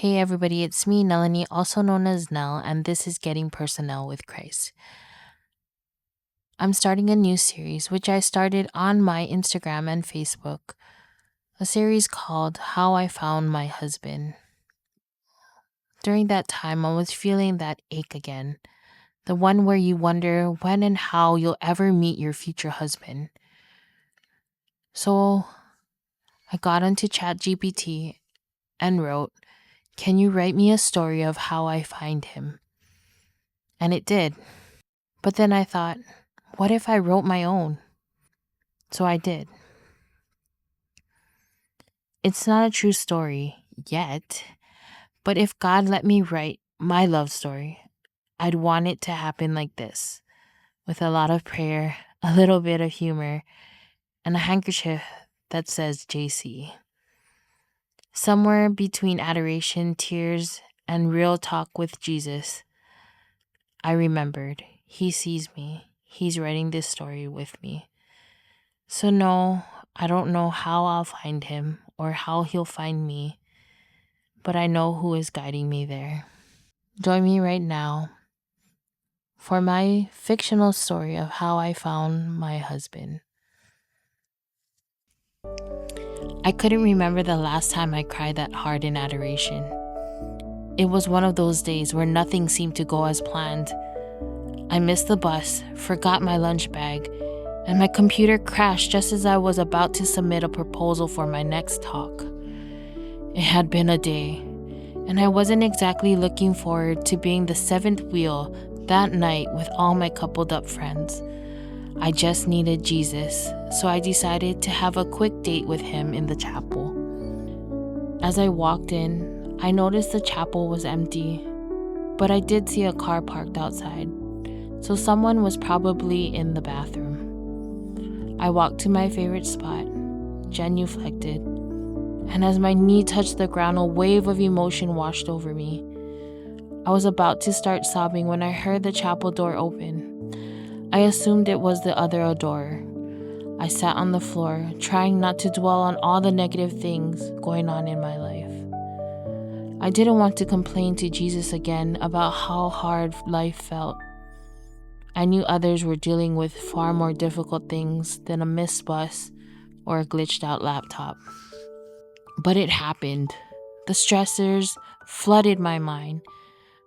Hey everybody, it's me, Nelanie, also known as Nell, and this is Getting Personnel with Christ. I'm starting a new series, which I started on my Instagram and Facebook, a series called How I Found My Husband. During that time, I was feeling that ache again, the one where you wonder when and how you'll ever meet your future husband. So I got onto ChatGPT and wrote, "Can you write me a story of how I find him?" And it did. But then I thought, what if I wrote my own? So I did. It's not a true story yet, but if God let me write my love story, I'd want it to happen like this, with a lot of prayer, a little bit of humor, and a handkerchief that says JC. Somewhere between adoration, tears, and real talk with Jesus, I remembered, He sees me. He's writing this story with me. So no, I don't know how I'll find him or how he'll find me, but I know who is guiding me there. Join me right now for my fictional story of how I found my husband. I couldn't remember the last time I cried that hard in adoration. It was one of those days where nothing seemed to go as planned. I missed the bus, forgot my lunch bag, and my computer crashed just as I was about to submit a proposal for my next talk. It had been a day, and I wasn't exactly looking forward to being the seventh wheel that night with all my coupled up friends. I just needed Jesus, so I decided to have a quick date with him in the chapel. As I walked in, I noticed the chapel was empty, but I did see a car parked outside, so someone was probably in the bathroom. I walked to my favorite spot, genuflected, and as my knee touched the ground, a wave of emotion washed over me. I was about to start sobbing when I heard the chapel door open. I assumed it was the other adorer. I sat on the floor, trying not to dwell on all the negative things going on in my life. I didn't want to complain to Jesus again about how hard life felt. I knew others were dealing with far more difficult things than a missed bus or a glitched out laptop. But it happened. The stressors flooded my mind.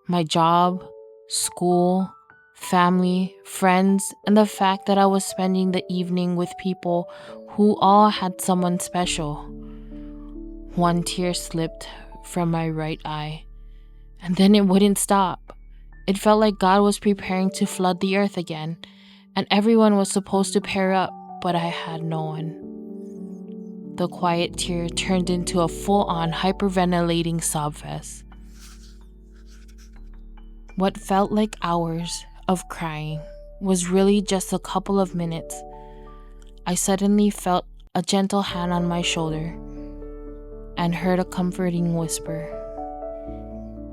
My job, school, family, friends, and the fact that I was spending the evening with people who all had someone special. One tear slipped from my right eye, and then it wouldn't stop. It felt like God was preparing to flood the earth again, and everyone was supposed to pair up, but I had no one. The quiet tear turned into a full-on hyperventilating sob fest. What felt like hours of crying was really just a couple of minutes. I suddenly felt a gentle hand on my shoulder and heard a comforting whisper.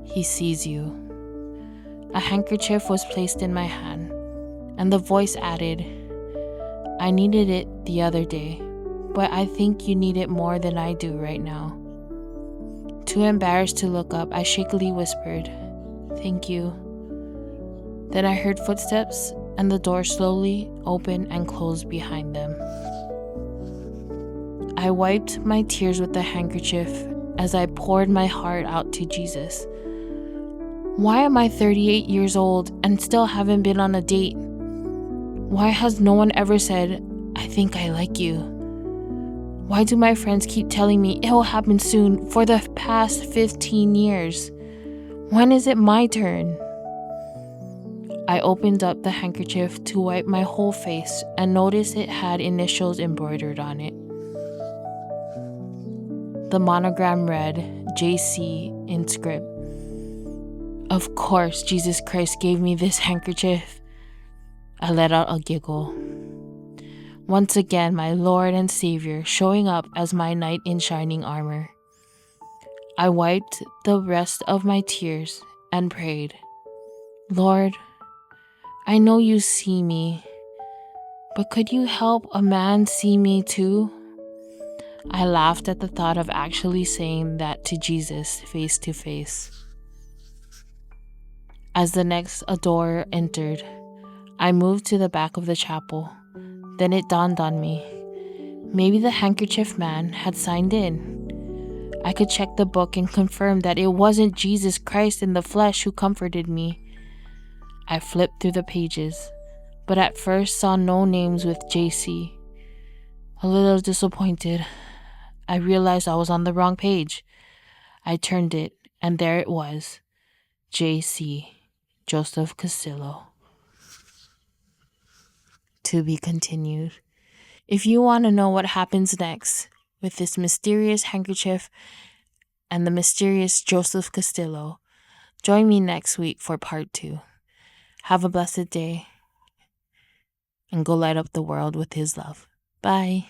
He sees you. A handkerchief was placed in my hand, and the voice added, I needed it the other day, but I think you need it more than I do right now. Too embarrassed to look up, I shakily whispered, Thank you. Then I heard footsteps, and the door slowly opened and closed behind them. I wiped my tears with the handkerchief as I poured my heart out to Jesus. Why am I 38 years old and still haven't been on a date? Why has no one ever said, I think I like you? Why do my friends keep telling me it will happen soon for the past 15 years? When is it my turn? I opened up the handkerchief to wipe my whole face and noticed it had initials embroidered on it. The monogram read, JC in script. Of course, Jesus Christ gave me this handkerchief. I let out a giggle. Once again, my Lord and Savior showing up as my knight in shining armor. I wiped the rest of my tears and prayed, Lord, I know you see me, but could you help a man see me too? I laughed at the thought of actually saying that to Jesus face to face. As the next adorer entered, I moved to the back of the chapel. Then it dawned on me. Maybe the handkerchief man had signed in. I could check the book and confirm that it wasn't Jesus Christ in the flesh who comforted me. I flipped through the pages, but at first saw no names with JC. A little disappointed, I realized I was on the wrong page. I turned it, and there it was. JC, Joseph Castillo. To be continued. If you want to know what happens next with this mysterious handkerchief and the mysterious Joseph Castillo, join me next week for part 2. Have a blessed day and go light up the world with his love. Bye.